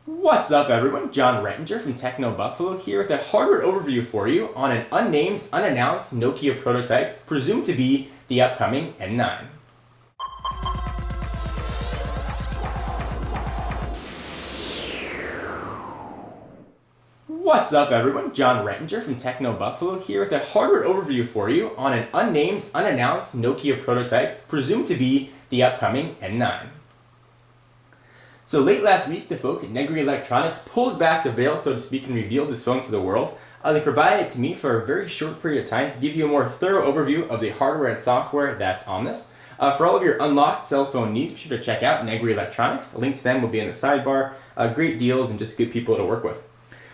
What's up everyone, John Rettinger from Techno Buffalo here with a hardware overview for you on an unnamed, unannounced Nokia prototype presumed to be the upcoming N9. What's up everyone, John Rettinger from Techno Buffalo here with a hardware overview for you on an unnamed, unannounced Nokia prototype presumed to be the upcoming N9. So late last week, the folks at Nokia Electronics pulled back the veil, so to speak, and revealed this phone to the world. They provided it to me for a very short period of time to give you a more thorough overview of the hardware and software that's on this. For all of your unlocked cell phone needs, be sure to check out Nokia Electronics. A link to them will be in the sidebar. Great deals and just good people to work with.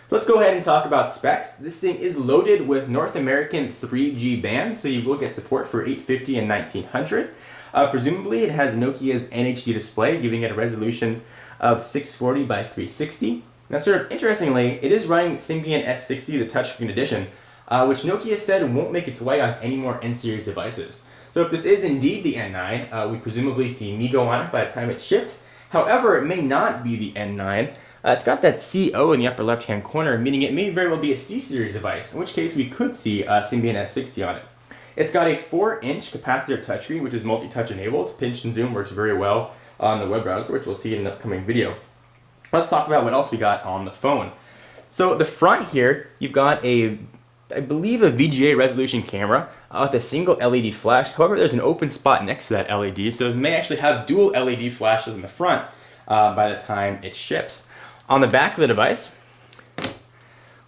So let's go ahead and talk about specs. This thing is loaded with North American 3G bands, so you will get support for 850 and 1900. Presumably, it has Nokia's NHD display, giving it a resolution of 640 by 360. Now, sort of interestingly, it is running Symbian S60, the touchscreen edition, which Nokia said won't make its way onto any more N-series devices. So if this is indeed the N9, we presumably see MeeGo on it by the time it's shipped. However, it may not be the N9. It's got that CO in the upper left-hand corner, meaning it may very well be a C-series device, in which case we could see Symbian S60 on it. It's got a 4-inch capacitive touchscreen, which is multi-touch enabled. Pinch and zoom works very well on the web browser, which we'll see in an upcoming video. Let's talk about what else we got on the phone. So the front here, you've got I believe a VGA resolution camera with a single LED flash. However, there's an open spot next to that LED, so this may actually have dual LED flashes in the front by the time it ships. On the back of the device,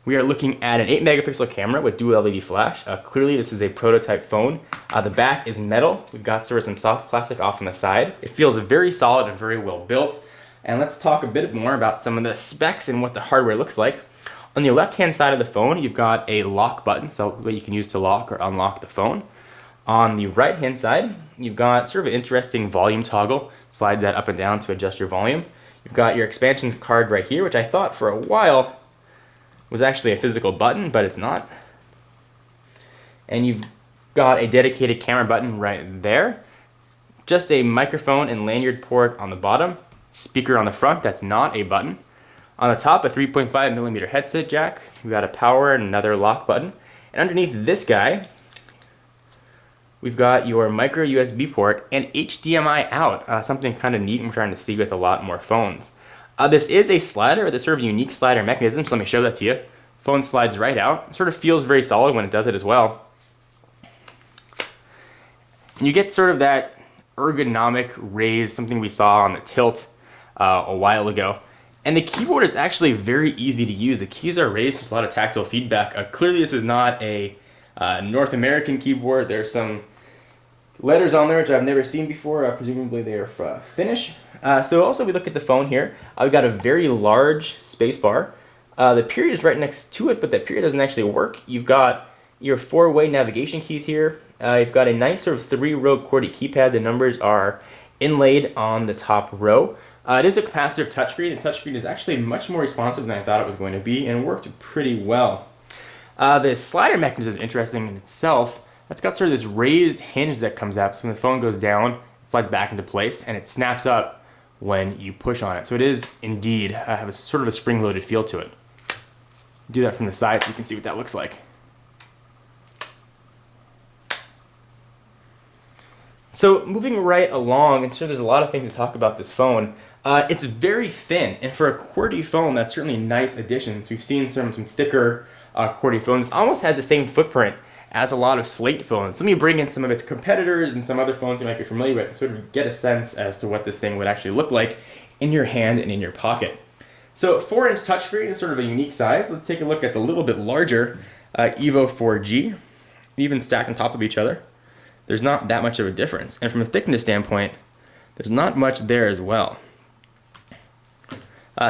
we are looking at an 8 megapixel camera with dual LED flash. Clearly this is a prototype phone. The back is metal. We've got sort of some soft plastic off on the side. It feels very solid and very well built. And let's talk a bit more about some of the specs and what the hardware looks like. On the left hand side of the phone, you've got a lock button, so what you can use to lock or unlock the phone. On the right hand side, you've got sort of an interesting volume toggle. Slide that up and down to adjust your volume. You've got your expansion card right here, which I thought for a while was actually a physical button, but it's not. And you've got a dedicated camera button right there. Just a microphone and lanyard port on the bottom. Speaker on the front, that's not a button. On the top, a 3.5 millimeter headset jack. You've got a power and another lock button. And underneath this guy, we've got your micro USB port and HDMI out. Something kind of neat we're trying to see with a lot more phones. This is a slider, this sort of unique slider mechanism, so let me show that to you. Phone slides right out. It sort of feels very solid when it does it as well. And you get sort of that ergonomic raise, something we saw on the Tilt a while ago. And the keyboard is actually very easy to use. The keys are raised with a lot of tactile feedback. Clearly this is not a North American keyboard. There's some letters on there which I've never seen before. Presumably they are Finnish. So also we look at the phone here. We've got a very large space bar. The period is right next to it, but that period doesn't actually work. You've got your 4-way navigation keys here. You've got a nice sort of 3-row QWERTY keypad. The numbers are inlaid on the top row. It is a capacitive touchscreen. The touchscreen is actually much more responsive than I thought it was going to be and worked pretty well. The slider mechanism is interesting in itself. It's got sort of this raised hinge that comes up, so when the phone goes down, it slides back into place and it snaps up when you push on it. So it is indeed have a sort of a spring-loaded feel to it. Do that from the side so you can see what that looks like. So moving right along, and sure there's a lot of things to talk about this phone. It's very thin, and for a QWERTY phone, that's certainly a nice addition. So we've seen some thicker QWERTY phones. It almost has the same footprint as a lot of Slate phones. Let me bring in some of its competitors and some other phones you might be familiar with to sort of get a sense as to what this thing would actually look like in your hand and in your pocket. So 4-inch touchscreen is sort of a unique size. Let's take a look at the little bit larger Evo 4G. Even stacked on top of each other, there's not that much of a difference. And from a thickness standpoint, there's not much there as well.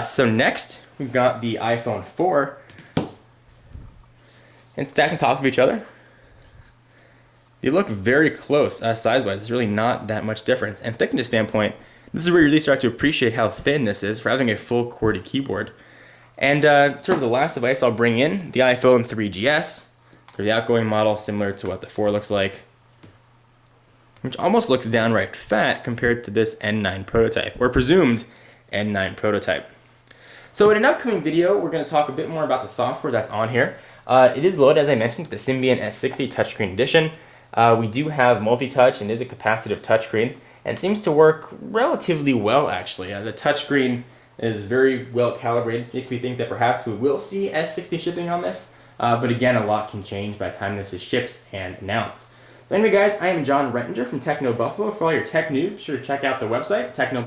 So next, we've got the iPhone 4. And stacked on top of each other, they look very close size-wise. There's really not that much difference. And thickness standpoint, this is where you really start to appreciate how thin this is for having a full QWERTY keyboard. And sort of the last device I'll bring in, the iPhone 3GS, for the outgoing model, similar to what the 4 looks like, which almost looks downright fat compared to this N9 prototype, or presumed N9 prototype. So in an upcoming video, we're going to talk a bit more about the software that's on here. It is loaded, as I mentioned, the Symbian S60 Touchscreen Edition. We do have multi-touch and is a capacitive touchscreen, and seems to work relatively well, actually. The touchscreen is very well calibrated. Makes me think that perhaps we will see S60 shipping on this, but again, a lot can change by the time this is shipped and announced. So anyway, guys, I am John Rettinger from Techno Buffalo. For all your tech news, be sure to check out the website, techno